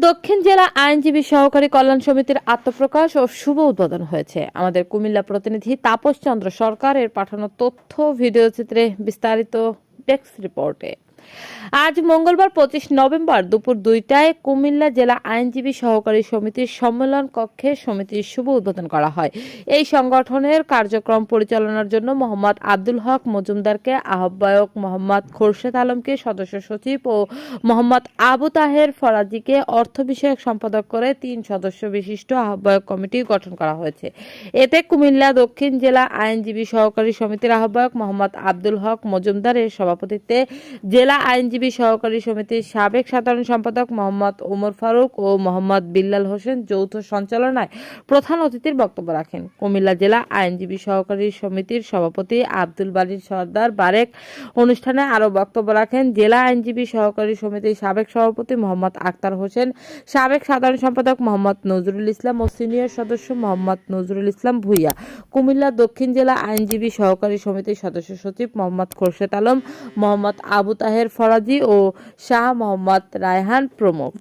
দক্ষিণ জেলা আইনজীবী সহকারী কল্যাণ সমিতির আত্মপ্রকাশ ও শুভ উদ্বোধন হয়েছে। আমাদের কুমিল্লা প্রতিনিধি তাপস চন্দ্র সরকারের পাঠানো তথ্য ভিডিওচিত্রে বিস্তারিত ডেস্ক রিপোর্টে। আজ মঙ্গলবার 25 নভেম্বর দুপুর 2টায় কুমিল্লা জেলা আইনজীবী সহকারী সমিতির সম্মেলন কক্ষে সমিতির শুভ উদ্বোধন করা হয়। এই সংগঠনের কার্যক্রম পরিচালনার জন্য মোহাম্মদ আব্দুল হক মজুমদারকে আহ্বায়ক, মোহাম্মদ খোরশেদ আলমকে সদস্য সচিব ও মোহাম্মদ আবু তাহের ফরাজিকে অর্থ বিষয়ক সম্পাদক করে 3 সদস্য বিশিষ্ট আহ্বায়ক কমিটি গঠন করা হয়েছে। এতে কুমিল্লা দক্ষিণ জেলা আইনজীবী সহকারী সমিতির আহ্বায়ক মোহাম্মদ আব্দুল হক মজুমদারের সভাপতিত্বে জেলা আইনজীবী সহকারী সমিতির সাবেক সাধারণ সম্পাদক মোহাম্মদ ওমর ফারুক ও মোহাম্মদ বিল্লাল হোসেন যৌথ সঞ্চালনায় প্রধান অতিথির বক্তব্য রাখেন। কুমিল্লা জেলা আইনজীবী সহকারী সমিতির সভাপতি আব্দুল বারী সরদার বারেক অনুষ্ঠানে আরও বক্তব্য রাখেন জেলা আইনজীবী সহকারী সমিতির সাবেক সভাপতি মোহাম্মদ আক্তার হোসেন, সাবেক সাধারণ সম্পাদক মোহাম্মদ নজরুল ইসলাম ও সিনিয়র সদস্য মোহাম্মদ নজরুল ইসলাম ভূঁইয়া, কুমিল্লা দক্ষিণ জেলা আইনজীবী সহকারী সমিতির সদস্য সচিব মোহাম্মদ খোরশেদ আলম, মোহাম্মদ আবু তাহের ফরাজি ও শাহ মোহাম্মদ রায়হান প্রমুখ।